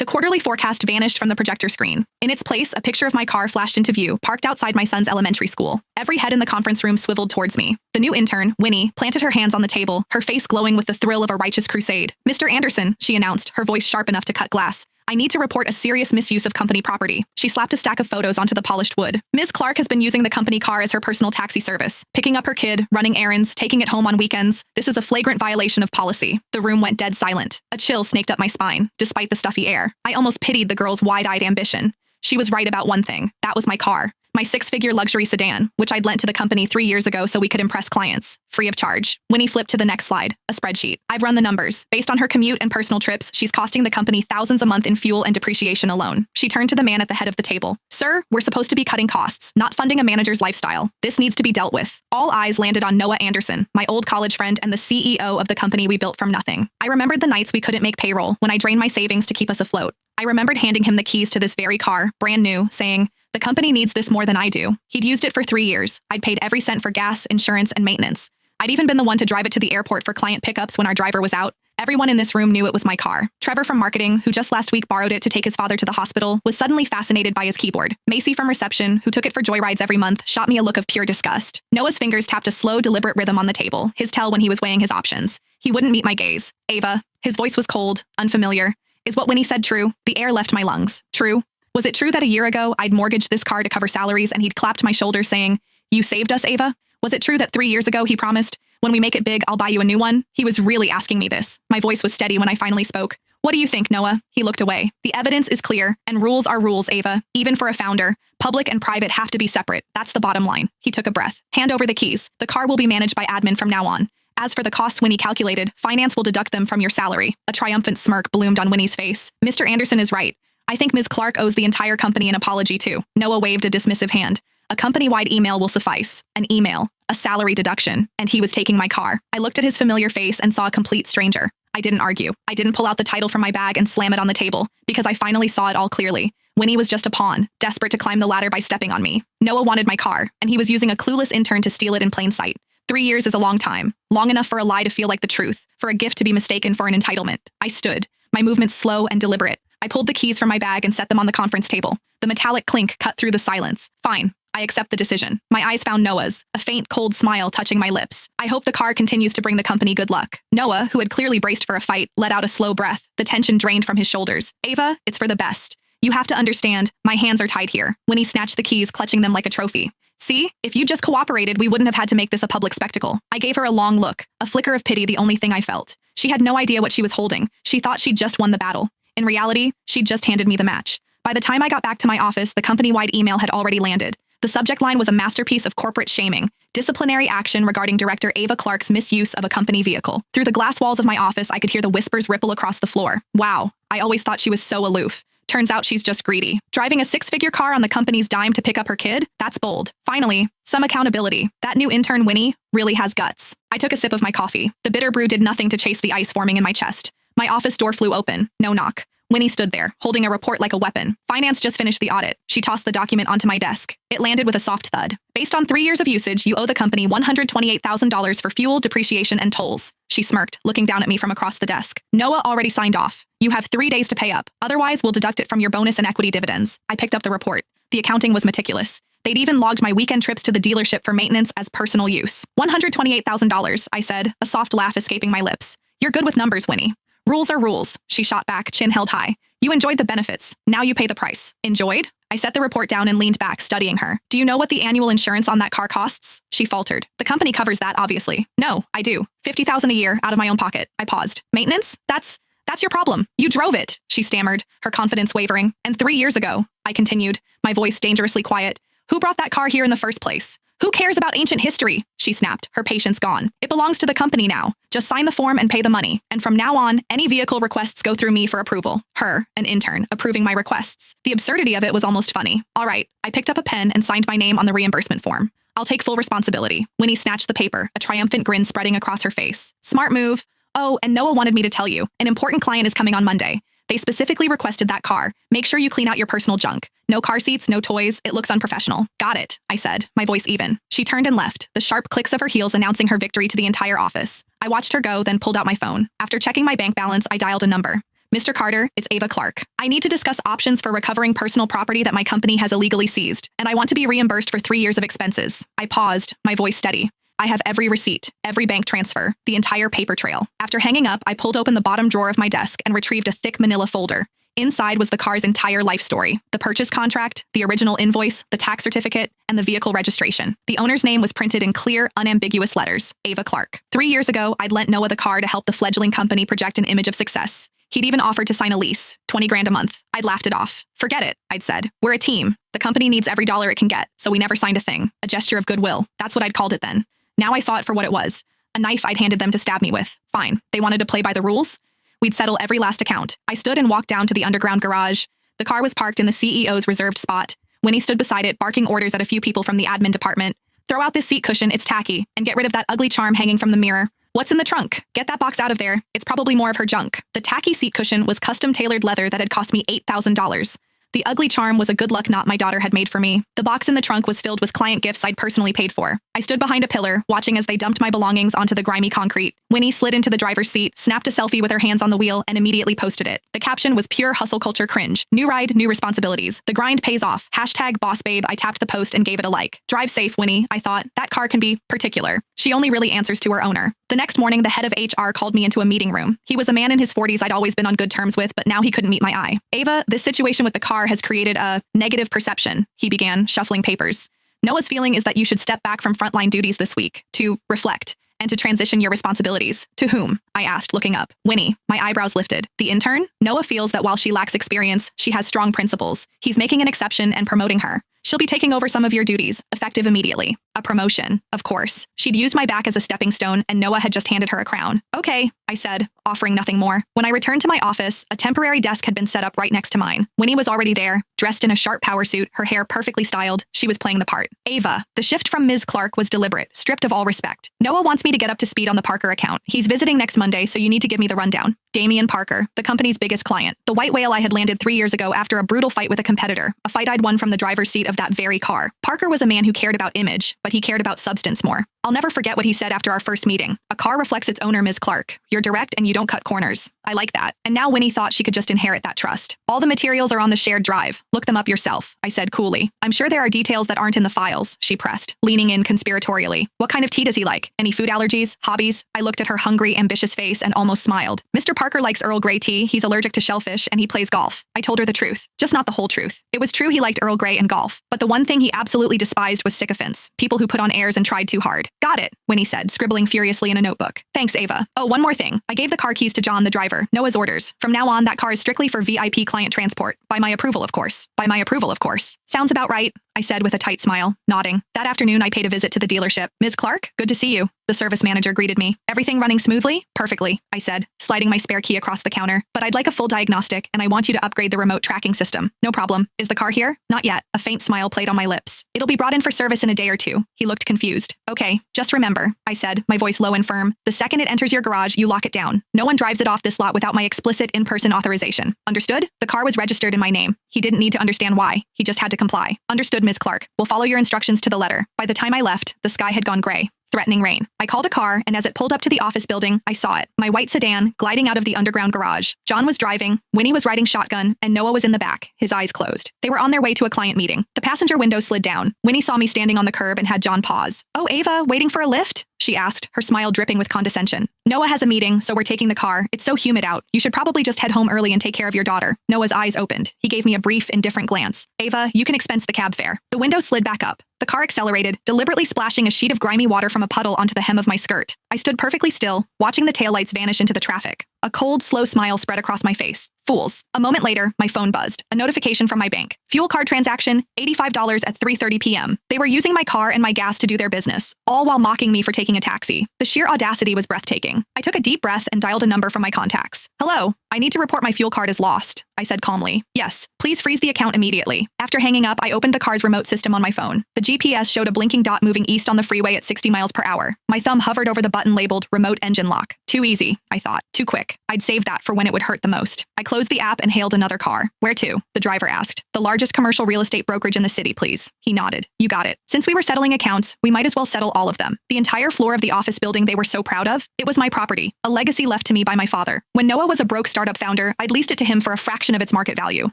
The quarterly forecast vanished from the projector screen. In its place, a picture of my car flashed into view, parked outside my son's elementary school. Every head in the conference room swiveled towards me. The new intern, Winnie, planted her hands on the table, her face glowing with the thrill of a righteous crusade. "Mr. Anderson," she announced, her voice sharp enough to cut glass. "I need to report a serious misuse of company property." She slapped a stack of photos onto the polished wood. "Ms. Clark has been using the company car as her personal taxi service, picking up her kid, running errands, taking it home on weekends. This is a flagrant violation of policy." The room went dead silent. A chill snaked up my spine, despite the stuffy air. I almost pitied the girl's wide-eyed ambition. She was right about one thing. That was my car. My 6-figure luxury sedan, which I'd lent to the company 3 years ago so we could impress clients. Free of charge. Winnie flipped to the next slide, a spreadsheet. I've run the numbers. Based on her commute and personal trips, she's costing the company thousands a month in fuel and depreciation alone. She turned to the man at the head of the table. "Sir, we're supposed to be cutting costs, not funding a manager's lifestyle. This needs to be dealt with." All eyes landed on Noah Anderson, my old college friend and the CEO of the company we built from nothing. I remembered the nights we couldn't make payroll, when I drained my savings to keep us afloat. I remembered handing him the keys to this very car, brand new, saying, "The company needs this more than I do." He'd used it for 3 years. I'd paid every cent for gas, insurance, and maintenance. I'd even been the one to drive it to the airport for client pickups when our driver was out. Everyone in this room knew it was my car. Trevor from marketing, who just last week borrowed it to take his father to the hospital, was suddenly fascinated by his keyboard. Macy from reception, who took it for joyrides every month, shot me a look of pure disgust. Noah's fingers tapped a slow, deliberate rhythm on the table, his tell when he was weighing his options. He wouldn't meet my gaze. "Ava," his voice was cold, unfamiliar. "Is what Winnie said true?" The air left my lungs. True? Was it true that a year ago I'd mortgaged this car to cover salaries and he'd clapped my shoulder saying, "You saved us, Ava"? Was it true that 3 years ago he promised, "When we make it big, I'll buy you a new one"? He was really asking me this. My voice was steady when I finally spoke. "What do you think, Noah?" He looked away. "The evidence is clear, and rules are rules, Ava. Even for a founder, public and private have to be separate. That's the bottom line." He took a breath. "Hand over the keys. The car will be managed by admin from now on. As for the costs Winnie calculated, finance will deduct them from your salary." A triumphant smirk bloomed on Winnie's face. "Mr. Anderson is right. I think Ms. Clark owes the entire company an apology too." Noah waved a dismissive hand. "A company-wide email will suffice." An email. A salary deduction. And he was taking my car. I looked at his familiar face and saw a complete stranger. I didn't argue. I didn't pull out the title from my bag and slam it on the table, because I finally saw it all clearly. Winnie was just a pawn, desperate to climb the ladder by stepping on me. Noah wanted my car, and he was using a clueless intern to steal it in plain sight. 3 years is a long time. Long enough for a lie to feel like the truth, for a gift to be mistaken for an entitlement. I stood, my movements slow and deliberate. I pulled the keys from my bag and set them on the conference table. The metallic clink cut through the silence. "Fine. I accept the decision." My eyes found Noah's, a faint, cold smile touching my lips. "I hope the car continues to bring the company good luck." Noah, who had clearly braced for a fight, let out a slow breath, the tension drained from his shoulders. "Ava, it's for the best. You have to understand, my hands are tied here." When he snatched the keys, clutching them like a trophy. "See, if you just cooperated, we wouldn't have had to make this a public spectacle." I gave her a long look, a flicker of pity the only thing I felt. She had no idea what she was holding. She thought she'd just won the battle. In reality, she'd just handed me the match. By the time I got back to my office, the company-wide email had already landed. The subject line was a masterpiece of corporate shaming, disciplinary action regarding director Ava Clark's misuse of a company vehicle. Through the glass walls of my office, I could hear the whispers ripple across the floor. Wow, I always thought she was so aloof. Turns out she's just greedy. Driving a 6-figure car on the company's dime to pick up her kid? That's bold. Finally, some accountability. That new intern, Winnie, really has guts. I took a sip of my coffee. The bitter brew did nothing to chase the ice forming in my chest. My office door flew open. No knock. Winnie stood there, holding a report like a weapon. "Finance just finished the audit." She tossed the document onto my desk. It landed with a soft thud. "Based on 3 years of usage, you owe the company $128,000 for fuel, depreciation, and tolls." She smirked, looking down at me from across the desk. "Noah already signed off. You have 3 days to pay up. Otherwise, we'll deduct it from your bonus and equity dividends." I picked up the report. The accounting was meticulous. They'd even logged my weekend trips to the dealership for maintenance as personal use. $128,000, I said, a soft laugh escaping my lips. "You're good with numbers, Winnie." "Rules are rules," she shot back, chin held high. "You enjoyed the benefits. Now you pay the price." "Enjoyed?" I set the report down and leaned back, studying her. "Do you know what the annual insurance on that car costs?" She faltered. "The company covers that, obviously." "No, I do. $50,000 a year out of my own pocket." I paused. "Maintenance? That's your problem. You drove it," she stammered, her confidence wavering. "And 3 years ago," I continued, my voice dangerously quiet, "who brought that car here in the first place? Who cares about ancient history?" She snapped, her patience gone. "It belongs to the company now. Just sign the form and pay the money. And from now on, any vehicle requests go through me for approval." Her, an intern, approving my requests. The absurdity of it was almost funny. "All right." I picked up a pen and signed my name on the reimbursement form. "I'll take full responsibility." Winnie snatched the paper, a triumphant grin spreading across her face. "Smart move." "Oh, and Noah wanted me to tell you. An important client is coming on Monday. They specifically requested that car. Make sure you clean out your personal junk. No car seats, no toys. It looks unprofessional." "Got it," I said, my voice even. She turned and left, the sharp clicks of her heels announcing her victory to the entire office. I watched her go, then pulled out my phone. After checking my bank balance, I dialed a number. Mr. Carter, it's Ava Clark. I need to discuss options for recovering personal property that my company has illegally seized, and I want to be reimbursed for 3 years of expenses. I paused, my voice steady. I have every receipt, every bank transfer, the entire paper trail. After hanging up, I pulled open the bottom drawer of my desk and retrieved a thick manila folder. Inside was the car's entire life story: the purchase contract, the original invoice, the tax certificate, and the vehicle registration. The owner's name was printed in clear, unambiguous letters: Ava Clark. 3 years ago, I'd lent Noah the car to help the fledgling company project an image of success. He'd even offered to sign a lease, 20 grand a month. I'd laughed it off. Forget it, I'd said. We're a team. The company needs every dollar it can get, so we never signed a thing. A gesture of goodwill. That's what I'd called it then. Now I saw it for what it was: a knife I'd handed them to stab me with. Fine. They wanted to play by the rules? We'd settle every last account. I stood and walked down to the underground garage. The car was parked in the CEO's reserved spot. Winnie stood beside it, barking orders at a few people from the admin department. Throw out this seat cushion, it's tacky, and get rid of that ugly charm hanging from the mirror. What's in the trunk? Get that box out of there. It's probably more of her junk. The tacky seat cushion was custom-tailored leather that had cost me $8,000. The ugly charm was a good luck knot my daughter had made for me. The box in the trunk was filled with client gifts I'd personally paid for. I stood behind a pillar, watching as they dumped my belongings onto the grimy concrete. Winnie slid into the driver's seat, snapped a selfie with her hands on the wheel, and immediately posted it. The caption was pure hustle culture cringe. New ride, new responsibilities. The grind pays off. #bossbabe. I tapped the post and gave it a like. Drive safe, Winnie, I thought. That car can be particular. She only really answers to her owner. The next morning, the head of HR called me into a meeting room. He was a man in his 40s I'd always been on good terms with, but now he couldn't meet my eye. Ava, this situation with the car has created a negative perception, he began, shuffling papers. Noah's feeling is that you should step back from frontline duties this week, to reflect, and to transition your responsibilities. To whom? I asked, looking up. Winnie. My eyebrows lifted. The intern? Noah feels that while she lacks experience, she has strong principles. He's making an exception and promoting her. She'll be taking over some of your duties, effective immediately. A promotion, of course. She'd used my back as a stepping stone, and Noah had just handed her a crown. Okay, I said, offering nothing more. When I returned to my office, a temporary desk had been set up right next to mine. Winnie was already there, dressed in a sharp power suit, her hair perfectly styled. She was playing the part. Ava. The shift from Ms. Clark was deliberate, stripped of all respect. Noah wants me to get up to speed on the Parker account. He's visiting next Monday, so you need to give me the rundown. Damian Parker, the company's biggest client. The white whale I had landed 3 years ago after a brutal fight with a competitor, a fight I'd won from the driver's seat of that very car. Parker was a man who cared about image, but he cared about substance more. I'll never forget what he said after our first meeting. A car reflects its owner, Ms. Clark. You're direct and you don't cut corners. I like that. And now Winnie thought she could just inherit that trust. All the materials are on the shared drive. Look them up yourself, I said coolly. I'm sure there are details that aren't in the files, she pressed, leaning in conspiratorially. What kind of tea does he like? Any food allergies? Hobbies? I looked at her hungry, ambitious face and almost smiled. Mr. Parker likes Earl Grey tea, he's allergic to shellfish, and he plays golf. I told her the truth, just not the whole truth. It was true he liked Earl Grey and golf, but the one thing he absolutely despised was sycophants, people who put on airs and tried too hard. Got it, Winnie said, scribbling furiously in a notebook. Thanks, Ava. Oh, one more thing. I gave the car keys to John, the driver. Noah's orders. From now on, that car is strictly for VIP client transport. By my approval, of course. By my approval, of course. Sounds about right, I said with a tight smile, nodding. That afternoon, I paid a visit to the dealership. Ms. Clark, good to see you. The service manager greeted me. Everything running smoothly? Perfectly, I said, sliding my spare key across the counter. But I'd like a full diagnostic, and I want you to upgrade the remote tracking system. No problem. Is the car here? Not yet. A faint smile played on my lips. It'll be brought in for service in a day or two. He looked confused. Okay, just remember, I said, my voice low and firm. The second it enters your garage, you lock it down. No one drives it off this lot without my explicit in-person authorization. Understood? The car was registered in my name. He didn't need to understand why. He just had to comply. Understood, Ms. Clark. We'll follow your instructions to the letter. By the time I left, the sky had gone gray. Threatening rain. I called a car, and as it pulled up to the office building, I saw it. My white sedan, gliding out of the underground garage. John was driving, Winnie was riding shotgun, and Noah was in the back, his eyes closed. They were on their way to a client meeting. The passenger window slid down. Winnie saw me standing on the curb and had John pause. Oh, Ava, waiting for a lift? She asked, her smile dripping with condescension. Noah has a meeting, so we're taking the car. It's so humid out. You should probably just head home early and take care of your daughter. Noah's eyes opened. He gave me a brief, indifferent glance. Ava, you can expense the cab fare. The window slid back up. The car accelerated, deliberately splashing a sheet of grimy water from a puddle onto the hem of my skirt. I stood perfectly still, watching the taillights vanish into the traffic. A cold, slow smile spread across my face. Fools. A moment later, my phone buzzed. A notification from my bank. Fuel card transaction, $85 at 3:30 p.m. They were using my car and my gas to do their business, all while mocking me for taking a taxi. The sheer audacity was breathtaking. I took a deep breath and dialed a number from my contacts. Hello, I need to report my fuel card is lost. I said calmly. Yes, please freeze the account immediately. After hanging up, I opened the car's remote system on my phone. The GPS showed a blinking dot moving east on the freeway at 60 miles per hour. My thumb hovered over the button labeled Remote Engine Lock. Too easy, I thought. Too quick. I'd save that for when it would hurt the most. I closed the app and hailed another car. Where to? The driver asked. The largest commercial real estate brokerage in the city, please. He nodded. You got it. Since we were settling accounts, we might as well settle all of them. The entire floor of the office building they were so proud of, it was my property, a legacy left to me by my father. When Noah was a broke startup founder, I'd leased it to him for a fraction of its market value.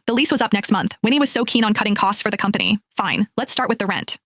The lease was up next month. Winnie was so keen on cutting costs for the company. Fine, let's start with the rent.